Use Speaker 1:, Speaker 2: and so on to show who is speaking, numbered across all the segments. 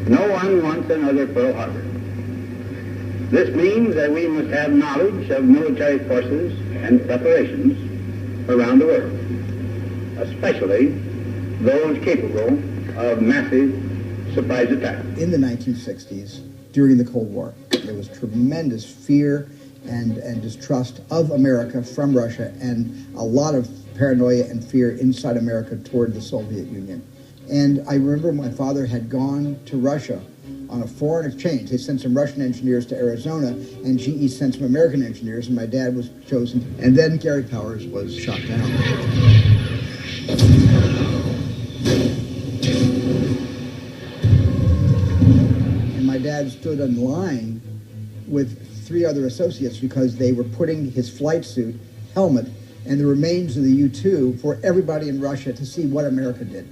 Speaker 1: No one wants another Pearl Harbor. This means that we must have knowledge of military forces and preparations around the world, especially those capable of massive surprise attacks.
Speaker 2: In the 1960s, during the Cold War, there was tremendous fear and distrust of America from Russia, and a lot of paranoia and fear inside America toward the Soviet Union. And I remember my father had gone to Russia on a foreign exchange. They sent some Russian engineers to Arizona, and GE sent some American engineers, and my dad was chosen. And then Gary Powers was shot down. And my dad stood in line with 3 other associates because they were putting his flight suit, helmet, and the remains of the U-2 for everybody in Russia to see what America did.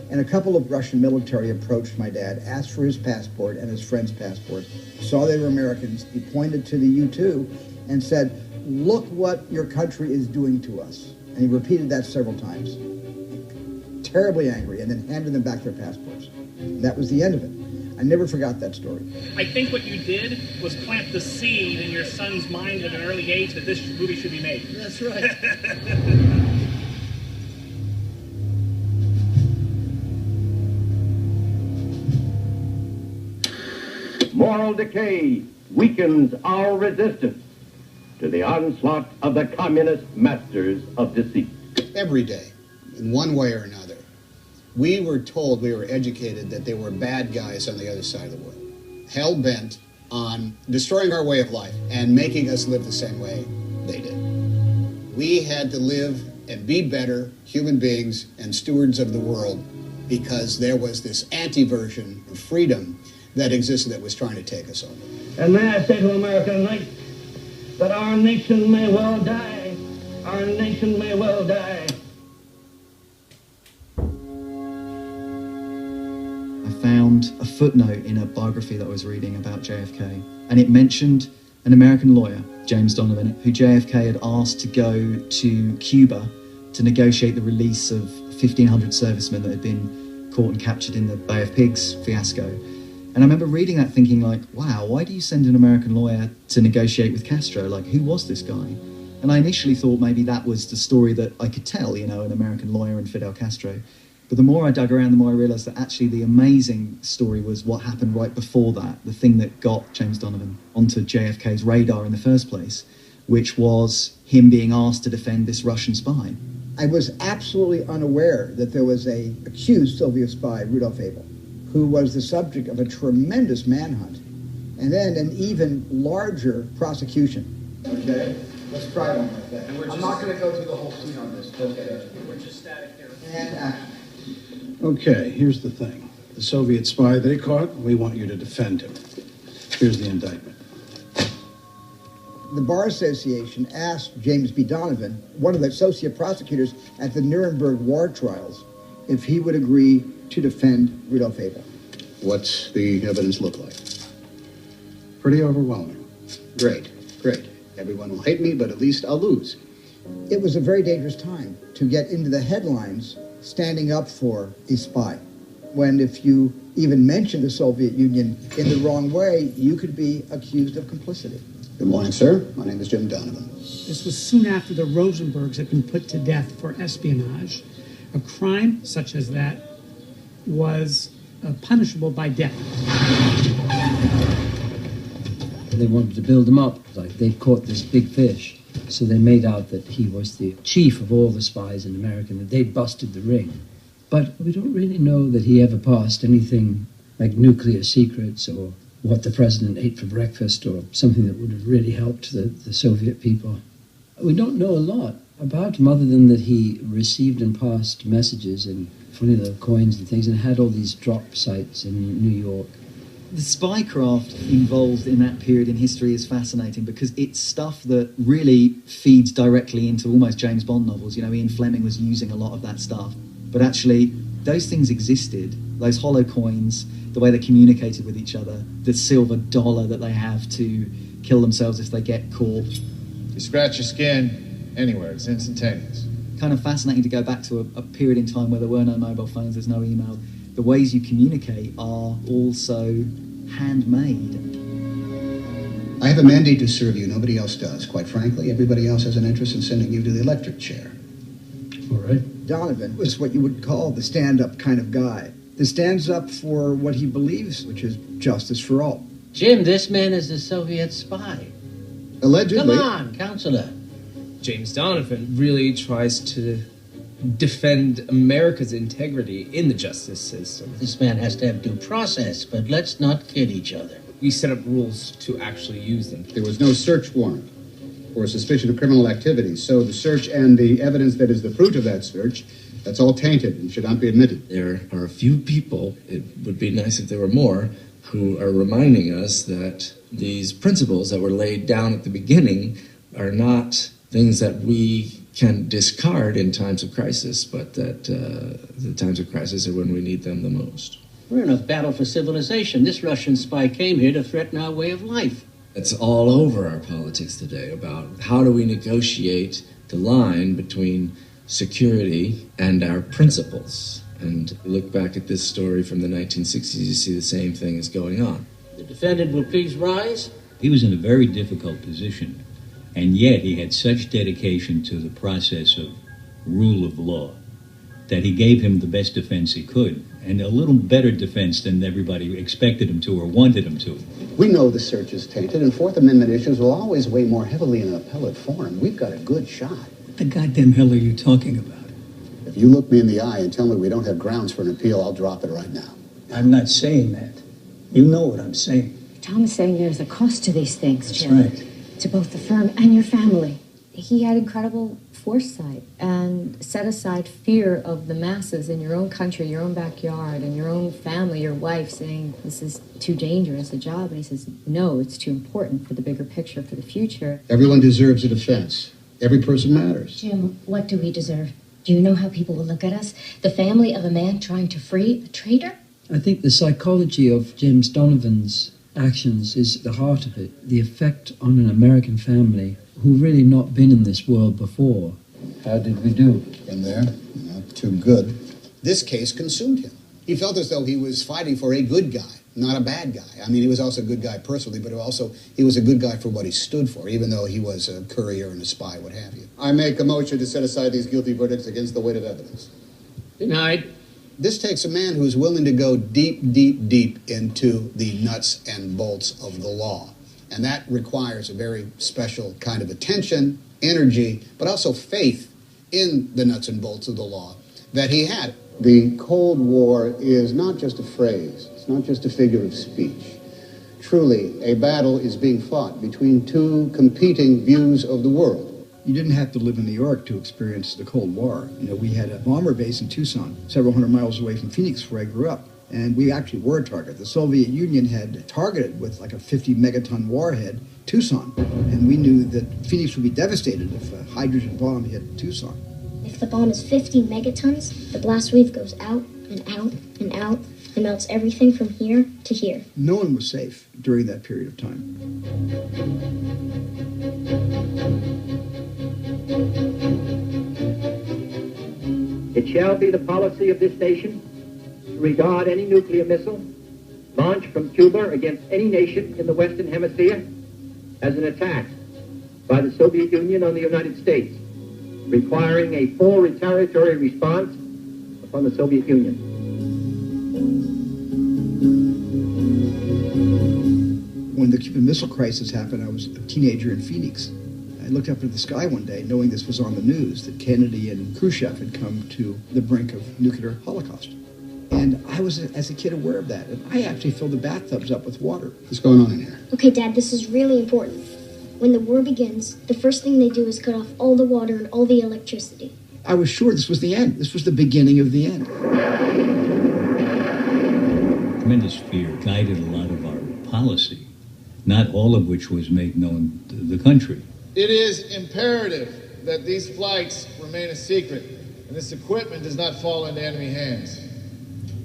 Speaker 2: And a couple of Russian military approached my dad, asked for his passport and his friend's passport, saw they were Americans. He pointed to the U-2 and said, "Look what your country is doing to us." And he repeated that several times. Terribly angry, and then handed them back their passports. And that was the end of it. I never forgot that story.
Speaker 3: I think what you did was plant the seed in your son's mind at an early age that this movie should be made.
Speaker 2: That's right.
Speaker 4: Moral decay weakens our resistance to the onslaught of the communist masters of deceit.
Speaker 5: Every day, in one way or another, we were told, we were educated that there were bad guys on the other side of the world, hell-bent on destroying our way of life and making us live the same way they did. We had to live and be better human beings and stewards of the world because there was this anti-version of freedom that existed that was trying to take us over.
Speaker 6: And may I say to America tonight that our nation may well die. Our nation may well die.
Speaker 7: I found a footnote in a biography that I was reading about JFK, and it mentioned an American lawyer, James Donovan, who JFK had asked to go to Cuba to negotiate the release of 1,500 servicemen that had been caught and captured in the Bay of Pigs fiasco. And I remember reading that thinking like, wow, why do you send an American lawyer to negotiate with Castro? Like, who was this guy? And I initially thought maybe that was the story that I could tell, you know, an American lawyer and Fidel Castro. But the more I dug around, the more I realised that actually the amazing story was what happened right before that, the thing that got James Donovan onto JFK's radar in the first place, which was him being asked to defend this Russian spy.
Speaker 2: I was absolutely unaware that there was a accused Soviet spy, Rudolph Abel, who was the subject of a tremendous manhunt, and then an even larger prosecution. Okay, let's try one like that. I'm not going to go through the whole scene on this. Okay.
Speaker 3: We're just static here.
Speaker 2: And action.
Speaker 8: Okay, here's the thing. The Soviet spy they caught, we want you to defend him. Here's the indictment.
Speaker 2: The Bar Association asked James B. Donovan, one of the associate prosecutors at the Nuremberg war trials, if he would agree to defend Rudolph Abel.
Speaker 5: What's the evidence look like?
Speaker 8: Pretty overwhelming.
Speaker 5: Great, great. Everyone will hate me, but at least I'll lose.
Speaker 2: It was a very dangerous time to get into the headlines standing up for a spy, when if you even mentioned the Soviet Union in the wrong way, you could be accused of complicity.
Speaker 5: Good morning, sir. My name is Jim Donovan.
Speaker 9: This was soon after the Rosenbergs had been put to death for espionage. A crime such as that was punishable by death.
Speaker 10: They wanted to build him up, like they'd caught this big fish. So they made out that he was the chief of all the spies in America, and that they'd busted the ring. But we don't really know that he ever passed anything like nuclear secrets or what the president ate for breakfast or something that would have really helped the Soviet people. We don't know a lot about him other than that he received and passed messages in funny little coins and things and had all these drop sites in New York.
Speaker 7: The spycraft involved in that period in history is fascinating because it's stuff that really feeds directly into almost James Bond novels. You know, Ian Fleming was using a lot of that stuff. But actually, those things existed. Those hollow coins, the way they communicated with each other, the silver dollar that they have to kill themselves if they get caught.
Speaker 11: You scratch your skin anywhere, it's instantaneous.
Speaker 7: Kind of fascinating to go back to a period in time where there were no mobile phones, there's no email. The ways you communicate are also handmade.
Speaker 5: I have a mandate to serve you. Nobody else does. Quite frankly, everybody else has an interest in sending you to the electric chair.
Speaker 8: All right.
Speaker 2: Donovan was what you would call the stand-up kind of guy that stands up for what he believes, which is justice for all.
Speaker 12: Jim, this man is a Soviet spy.
Speaker 5: Allegedly.
Speaker 12: Come on, counselor.
Speaker 13: James Donovan really tries to defend America's integrity in the justice system.
Speaker 12: This man has to have due process, but let's not kid each other.
Speaker 13: We set up rules to actually use them.
Speaker 5: There was no search warrant for suspicion of criminal activity, so the search and the evidence that is the fruit of that search, that's all tainted and should not be admitted.
Speaker 14: There are a few people, it would be nice if there were more, who are reminding us that these principles that were laid down at the beginning are not things that we can discard in times of crisis, but that the times of crisis are when we need them the most.
Speaker 12: We're in a battle for civilization. This Russian spy came here to threaten our way of life.
Speaker 14: It's all over our politics today about how do we negotiate the line between security and our principles. And look back at this story from the 1960s, you see the same thing is going on.
Speaker 12: The defendant will please rise.
Speaker 15: He was in a very difficult position, and yet he had such dedication to the process of rule of law that he gave him the best defense he could, and a little better defense than everybody expected him to or wanted him to.
Speaker 5: We know the search is tainted, and Fourth Amendment issues will always weigh more heavily in an appellate forum. We've got a good shot.
Speaker 15: What the goddamn hell are you talking about?
Speaker 5: If you look me in the eye and tell me we don't have grounds for an appeal, I'll drop it right now.
Speaker 15: I'm not saying that. You know what I'm saying.
Speaker 16: Tom is saying there's a cost to these things,
Speaker 15: That's
Speaker 16: Jim.
Speaker 15: right.
Speaker 16: To both the firm and your family. He had incredible foresight and set aside fear of the masses in your own country, your own backyard, and your own family, your wife, saying this is too dangerous a job. And he says, no, it's too important for the bigger picture, for the future.
Speaker 5: Everyone deserves a defense. Every person matters.
Speaker 16: Jim, what do we deserve? Do you know how people will look at us? The family of a man trying to free a traitor?
Speaker 10: I think the psychology of James Donovan's actions is at the heart of it. The effect on an American family who really not been in this world before.
Speaker 5: How did we do? From there, not too good. This case consumed him. He felt as though he was fighting for a good guy, not a bad guy. I mean, he was also a good guy personally, but also he was a good guy for what he stood for, even though he was a courier and a spy, what have you. I make a motion to set aside these guilty verdicts against the weight of evidence.
Speaker 12: Denied.
Speaker 5: This takes a man who's willing to go deep, deep, deep into the nuts and bolts of the law. And that requires a very special kind of attention, energy, but also faith in the nuts and bolts of the law that he had. The Cold War is not just a phrase. It's not just a figure of speech. Truly, a battle is being fought between two competing views of the world.
Speaker 2: You didn't have to live in New York to experience the Cold War. You know, we had a bomber base in Tucson, several hundred miles away from Phoenix, where I grew up. And we actually were a target. The Soviet Union had targeted with like a 50-megaton warhead Tucson. And we knew that Phoenix would be devastated if a hydrogen bomb hit Tucson.
Speaker 17: If the bomb is 50 megatons, the blast wave goes out and out and out and melts everything from here to here.
Speaker 2: No one was safe during that period of time.
Speaker 18: It shall be the policy of this nation to regard any nuclear missile launched from Cuba against any nation in the Western Hemisphere as an attack by the Soviet Union on the United States, requiring a full retaliatory response upon the Soviet Union.
Speaker 2: When the Cuban Missile Crisis happened, I was a teenager in Phoenix. I looked up at the sky one day, knowing this was on the news, that Kennedy and Khrushchev had come to the brink of nuclear holocaust. And I was, as a kid, aware of that. And I actually filled the bathtubs up with water.
Speaker 5: What's going on in here?
Speaker 17: Okay, Dad, this is really important. When the war begins, the first thing they do is cut off all the water and all the electricity.
Speaker 2: I was sure this was the end. This was the beginning of the end.
Speaker 15: Tremendous fear guided a lot of our policy, not all of which was made known to the country.
Speaker 11: It is imperative that these flights remain a secret and this equipment does not fall into enemy hands.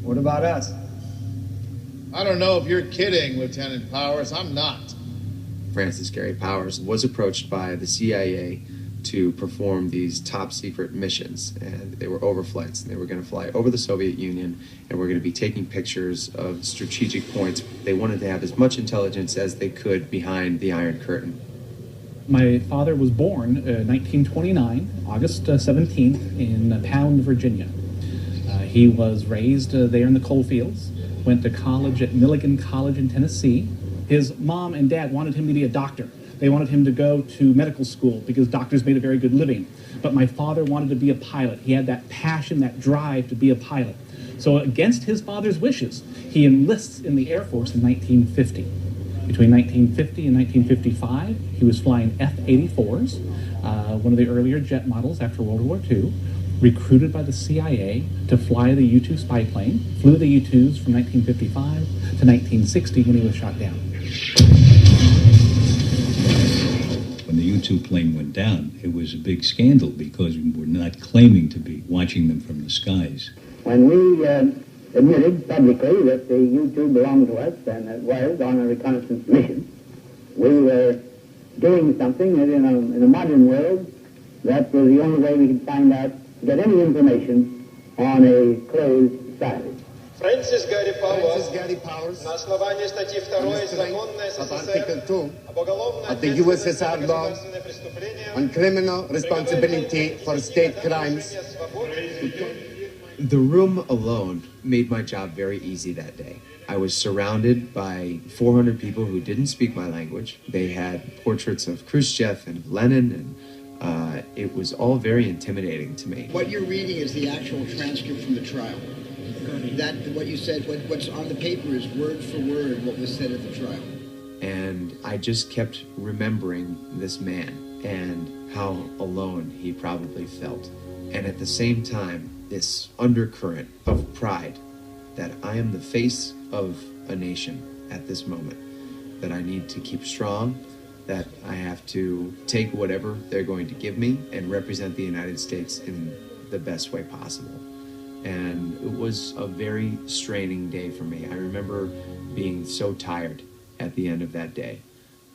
Speaker 19: What about us?
Speaker 11: I don't know if you're kidding, Lieutenant Powers. I'm not.
Speaker 20: Francis Gary Powers was approached by the CIA to perform these top secret missions, and they were overflights, and they were going to fly over the Soviet Union, and we're going to be taking pictures of strategic points. They wanted to have as much intelligence as they could behind the Iron Curtain.
Speaker 3: My father was born 1929, August 17th, in Pound, Virginia. He was raised there in the coal fields, went to college at Milligan College in Tennessee. His mom and dad wanted him to be a doctor. They wanted him to go to medical school because doctors made a very good living. But my father wanted to be a pilot. He had that passion, that drive to be a pilot. So against his father's wishes, he enlists in the Air Force in 1950. Between 1950 and 1955, he was flying F-84s, one of the earlier jet models after World War II, recruited by the CIA to fly the U-2 spy plane, flew the U-2s from 1955 to 1960 when he was shot down.
Speaker 15: When the U-2 plane went down, it was a big scandal because we were not claiming to be watching them from the skies.
Speaker 1: When we admitted publicly that the U-2 belonged to us and it was on a reconnaissance mission, we were doing something that in a modern world, that was the only way we could find out, get any information on a closed site.
Speaker 21: Francis Gary Powers, на основании статьи 2 Законной СССР об уголовной ответственности за государственные преступления
Speaker 22: on criminal responsibility for state crimes.
Speaker 20: The room alone made my job very easy that day. I was surrounded by 400 people who didn't speak my language. They had portraits of Khrushchev and Lenin, and it was all very intimidating to me.
Speaker 2: What you're reading is the actual transcript from the trial. That what you said, what's on the paper is word for word what was said at the trial.
Speaker 20: And I just kept remembering this man and how alone he probably felt. And at the same time, this undercurrent of pride that I am the face of a nation at this moment, that I need to keep strong, that I have to take whatever they're going to give me and represent the United States in the best way possible. And it was a very straining day for me. I remember being so tired at the end of that day,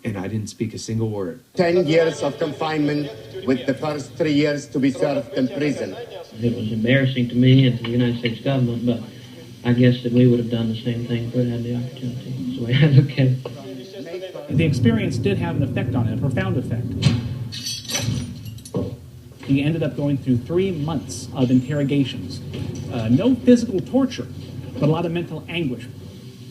Speaker 20: and I didn't speak a single word.
Speaker 22: 10 years of confinement with the first 3 years to be served in prison.
Speaker 12: It was embarrassing to me and to the United States government, but I guess that we would have done the same thing if we had the opportunity. That's the way I look at it.
Speaker 3: The experience did have an effect on him, a profound effect. He ended up going through 3 months of interrogations. No physical torture, but a lot of mental anguish.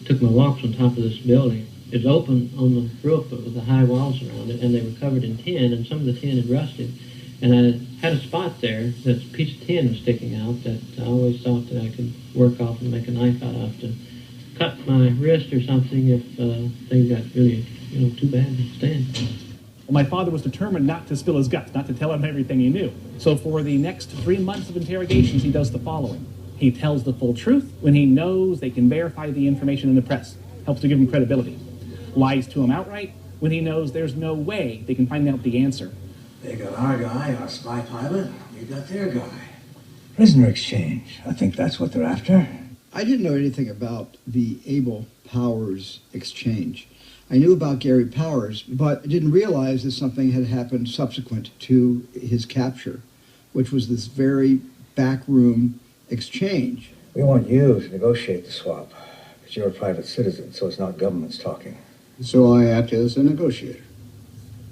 Speaker 12: Took my walks on top of this building. It was open on the roof with the high walls around it, and they were covered in tin, and some of the tin had rusted. And I had a spot there that a piece of tin was sticking out that I always thought that I could work off and make a knife out of to cut my wrist or something if things got really, too bad to stand.
Speaker 3: Well, my father was determined not to spill his guts, not to tell him everything he knew. So for the next 3 months of interrogations, he does the following. He tells the full truth when he knows they can verify the information in the press. Helps to give him credibility. Lies to him outright when he knows there's no way they can find out the answer.
Speaker 23: They got our guy, our spy pilot. We got their guy. Prisoner exchange. I think that's what they're after.
Speaker 2: I didn't know anything about the Abel-Powers exchange. I knew about Gary Powers, but I didn't realize that something had happened subsequent to his capture, which was this very backroom exchange.
Speaker 23: We want you to negotiate the swap, but you're a private citizen, so it's not governments talking.
Speaker 5: So I act as a negotiator,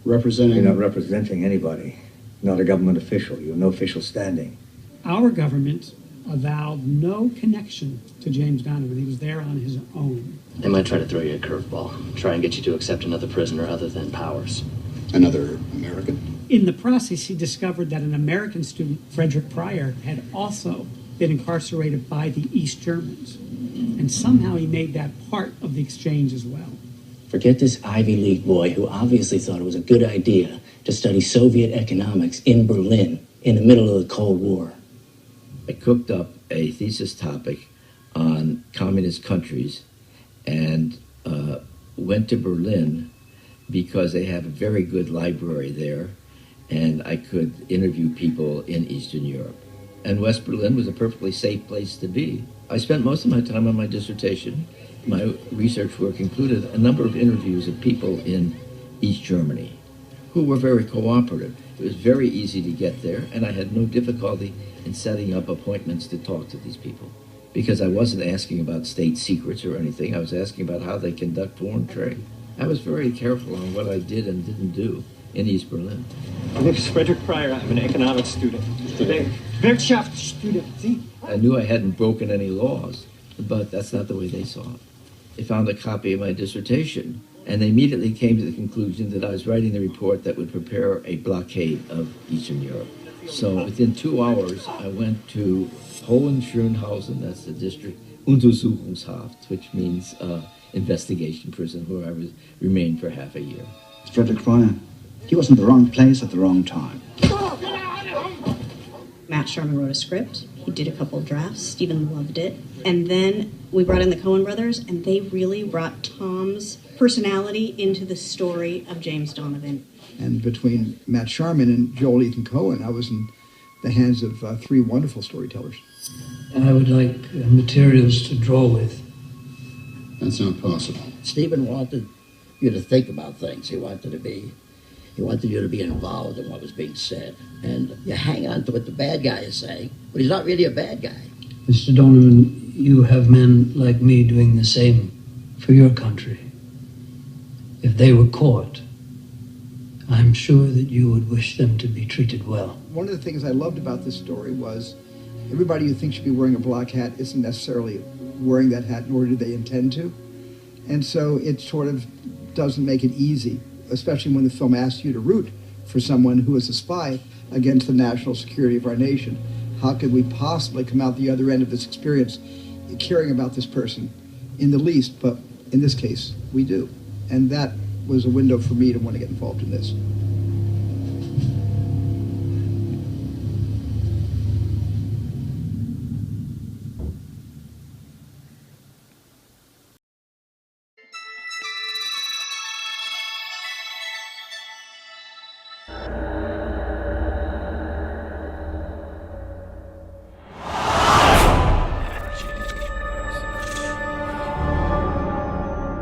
Speaker 5: representing...
Speaker 23: You're not representing anybody, not a government official. You have no official standing.
Speaker 9: Our government avowed no connection to James Donovan. He was there on his own.
Speaker 24: They might try to throw you a curveball, try and get you to accept another prisoner other than Powers.
Speaker 5: Another American?
Speaker 9: In the process, he discovered that an American student, Frederic Pryor, had also been incarcerated by the East Germans. And somehow he made that part of the exchange as well.
Speaker 24: Forget this Ivy League boy who obviously thought it was a good idea to study Soviet economics in Berlin in the middle of the Cold War.
Speaker 25: I cooked up a thesis topic on communist countries and went to Berlin because they have a very good library there, and I could interview people in Eastern Europe. And West Berlin was a perfectly safe place to be. I spent most of my time on my dissertation. My research work included a number of interviews of people in East Germany who were very cooperative. It was very easy to get there, and I had no difficulty in setting up appointments to talk to these people, because I wasn't asking about state secrets or anything. I was asking about how they conduct foreign trade. I was very careful on what I did and didn't do in East Berlin.
Speaker 4: My name is Frederic Pryor. I'm an economics student. Wirtschaft student. See?
Speaker 25: I knew I hadn't broken any laws, but that's not the way they saw it. They found a copy of my dissertation, and they immediately came to the conclusion that I was writing the report that would prepare a blockade of Eastern Europe. So within 2 hours, I went to Hohenschönhausen, that's the district, Untersuchungshaft, which means investigation prison, where I remained for half a year.
Speaker 6: Frederic Pryor, he was in the wrong place at the wrong time.
Speaker 7: Matt Sherman wrote a script. He did a couple of drafts. Steven loved it. And then we brought in the Coen brothers, and they really brought Tom's personality into the story of James Donovan.
Speaker 2: And between Matt Sharman and Joel Ethan Coen, I was in the hands of three wonderful storytellers.
Speaker 10: I would like materials to draw with.
Speaker 25: That's not possible.
Speaker 8: Stephen wanted you to think about things. He wanted you to be involved in what was being said. And you hang on to what the bad guy is saying, but he's not really a bad guy.
Speaker 10: Mr. Donovan, you have men like me doing the same for your country. If they were caught, I'm sure that you would wish them to be treated well.
Speaker 2: One of the things I loved about this story was everybody you think should be wearing a black hat isn't necessarily wearing that hat, nor do they intend to. And so it sort of doesn't make it easy, especially when the film asks you to root for someone who is a spy against the national security of our nation. How could we possibly come out the other end of this experience caring about this person in the least? But in this case, we do. And that was a window for me to want to get involved in this.